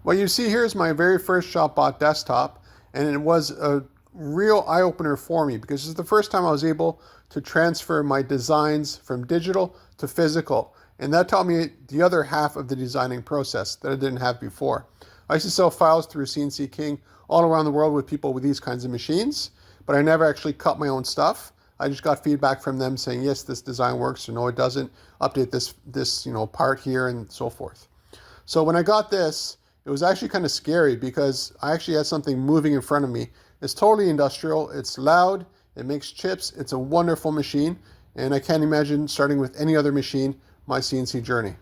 What you see here is my very first ShopBot Desktop, and it was a real eye-opener for me because it's the first time I was able to transfer my designs from digital to physical, and that taught me the other half of the designing process that I didn't have before. I used to sell files through CNC King all around the world with people with these kinds of machines, but I never actually cut my own stuff. I just got feedback from them saying, yes, this design works, or no, it doesn't. Update this part here, and so forth. So when I got this, it was actually kind of scary because I actually had something moving in front of me. It's totally industrial, it's loud, it makes chips, it's a wonderful machine, and I can't imagine starting with any other machine my CNC journey.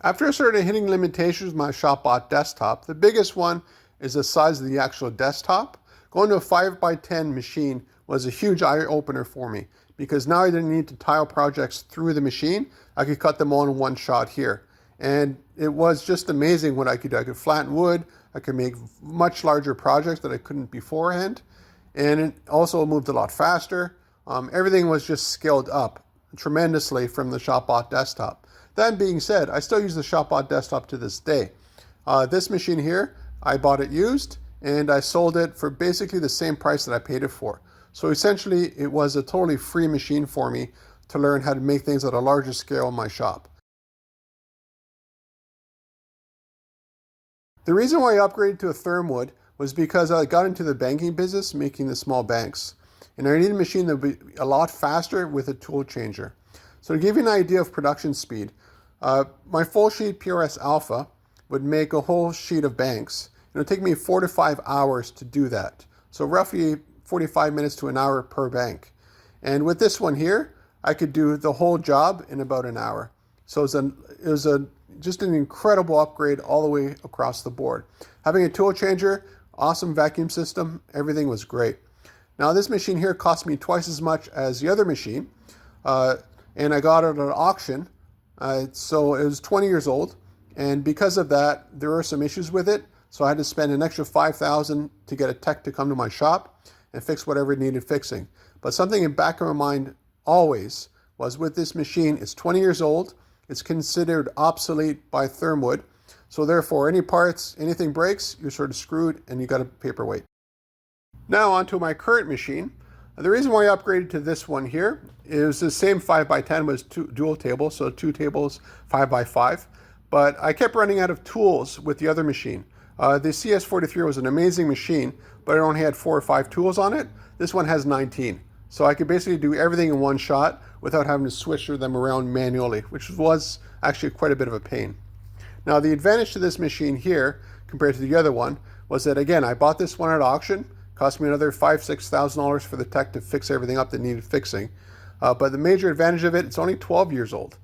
After I started hitting limitations with my ShopBot Desktop, the biggest one is the size of the actual desktop. Going to a 5x10 machine was a huge eye-opener for me because now I didn't need to tile projects through the machine. I could cut them all in one shot here. And it was just amazing what I could do. I could flatten wood, I could make much larger projects that I couldn't beforehand, and it also moved a lot faster. Everything was just scaled up tremendously from the ShopBot Desktop. That being said, I still use the ShopBot Desktop to this day. This machine here, I bought it used, and I sold it for basically the same price that I paid it for. So essentially, it was a totally free machine for me to learn how to make things at a larger scale in my shop. The reason why I upgraded to a Thermwood was because I got into the banking business, making the small banks. And I needed a machine that would be a lot faster with a tool changer. So to give you an idea of production speed, my full sheet PRS Alpha would make a whole sheet of banks. It would take me 4 to 5 hours to do that. So roughly 45 minutes to an hour per bank. And with this one here, I could do the whole job in about an hour. So it was just an incredible upgrade all the way across the board. Having a tool changer, awesome vacuum system, everything was great. Now this machine here cost me twice as much as the other machine, and I got it at an auction. So it was 20 years old, and because of that, there were some issues with it. So I had to spend an extra $5,000 to get a tech to come to my shop and fix whatever it needed fixing. But something in the back of my mind always was with this machine, it's 20 years old, it's considered obsolete by Thermwood. So therefore, any parts, anything breaks, you're sort of screwed and you got a paperweight. Now onto my current machine. The reason why I upgraded to this one here is the same 5x10 was dual table, so 2 tables, 5x5. But I kept running out of tools with the other machine. The CS43 was an amazing machine, but it only had 4 or 5 tools on it. This one has 19. So I could basically do everything in one shot without having to switch them around manually, which was actually quite a bit of a pain. Now the advantage to this machine here, compared to the other one, was that again, I bought this one at auction, cost me another $5,000–6,000 for the tech to fix everything up that needed fixing. But the major advantage of it, it's only 12 years old.